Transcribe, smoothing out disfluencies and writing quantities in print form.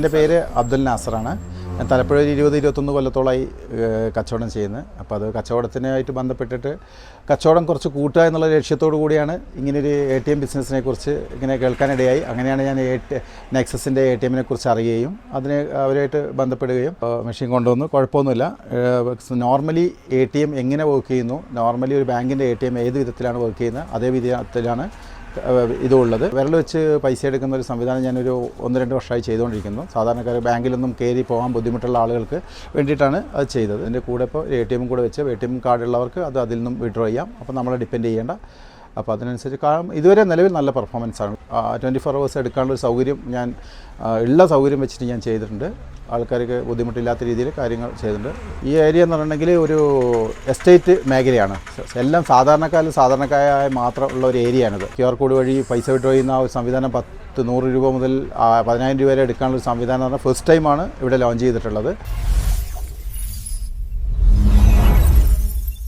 എൻ്റെ പേര് അബ്ദുൽ നാസറാണ്. ഞാൻ തലപ്പുഴ 20-21 കൊല്ലത്തോളമായി കച്ചവടം ചെയ്യുന്നത്. അപ്പോൾ അത് കച്ചവടത്തിനായിട്ട് ബന്ധപ്പെട്ടിട്ട് കച്ചവടം കുറച്ച് കൂട്ടുക എന്നുള്ള ലക്ഷ്യത്തോടു കൂടിയാണ് ഇങ്ങനൊരു ATM ബിസിനസ്സിനെ കുറിച്ച് ഇങ്ങനെ കേൾക്കാനിടയായി. അങ്ങനെയാണ് ഞാൻ നെക്സസിൻ്റെ ATMനെ കുറിച്ച് അറിയുകയും അവരായിട്ട് ബന്ധപ്പെടുകയും മെഷീൻ കൊണ്ടുവന്നു. കുഴപ്പമൊന്നുമില്ല. നോർമലി ATM എങ്ങനെ വർക്ക് ചെയ്യുന്നു, നോർമലി ഒരു ബാങ്കിൻ്റെ ATM ഏത് വിധത്തിലാണ് വർക്ക് ചെയ്യുന്നത് അതേ വിധത്തിലാണ് ഇതുള്ളത്. വിരൽ വെച്ച് പൈസ എടുക്കുന്ന ഒരു സംവിധാനം ഞാനൊരു 1-2 വർഷമായി ചെയ്തുകൊണ്ടിരിക്കുന്നു. സാധാരണക്കാർ ബാങ്കിലൊന്നും കയറി പോകാൻ ബുദ്ധിമുട്ടുള്ള ആളുകൾക്ക് വേണ്ടിയിട്ടാണ് അത് ചെയ്തത്. ഇതിൻ്റെ കൂടെ ഇപ്പോൾ ATM കൂടെ വെച്ച് ATM കാർഡുള്ളവർക്ക് അത് അതിൽ നിന്നും വിഡ്രോ ചെയ്യാം. അപ്പോൾ നമ്മളെ ഡിപ്പെൻഡ് ചെയ്യേണ്ട. അപ്പോൾ അതിനനുസരിച്ച് ഇതുവരെ നിലവിൽ നല്ല പെർഫോമൻസാണ്. 24 hours എടുക്കാനുള്ളൊരു സൗകര്യം ഞാൻ ഉള്ള സൗകര്യം വെച്ചിട്ട് ഞാൻ ചെയ്തിട്ടുണ്ട്. ആൾക്കാർക്ക് ബുദ്ധിമുട്ടില്ലാത്ത രീതിയിൽ കാര്യങ്ങൾ ചെയ്തിട്ടുണ്ട്. ഈ ഏരിയ എന്ന് പറഞ്ഞിട്ടുണ്ടെങ്കിൽ ഒരു എസ്റ്റേറ്റ് മേഖലയാണ്. എല്ലാം സാധാരണക്കാരായ മാത്രമുള്ള ഒരു ഏരിയയാണിത്. QR കോഡ് വഴി പൈസ വിഡ്രോ ചെയ്യുന്ന ആ ഒരു സംവിധാനം 100 രൂപ മുതൽ 10,000 രൂപ വരെ എടുക്കാനുള്ളൊരു സംവിധാനം എന്ന് പറഞ്ഞാൽ ഫസ്റ്റ് ടൈമാണ് ഇവിടെ ലോഞ്ച് ചെയ്തിട്ടുള്ളത്.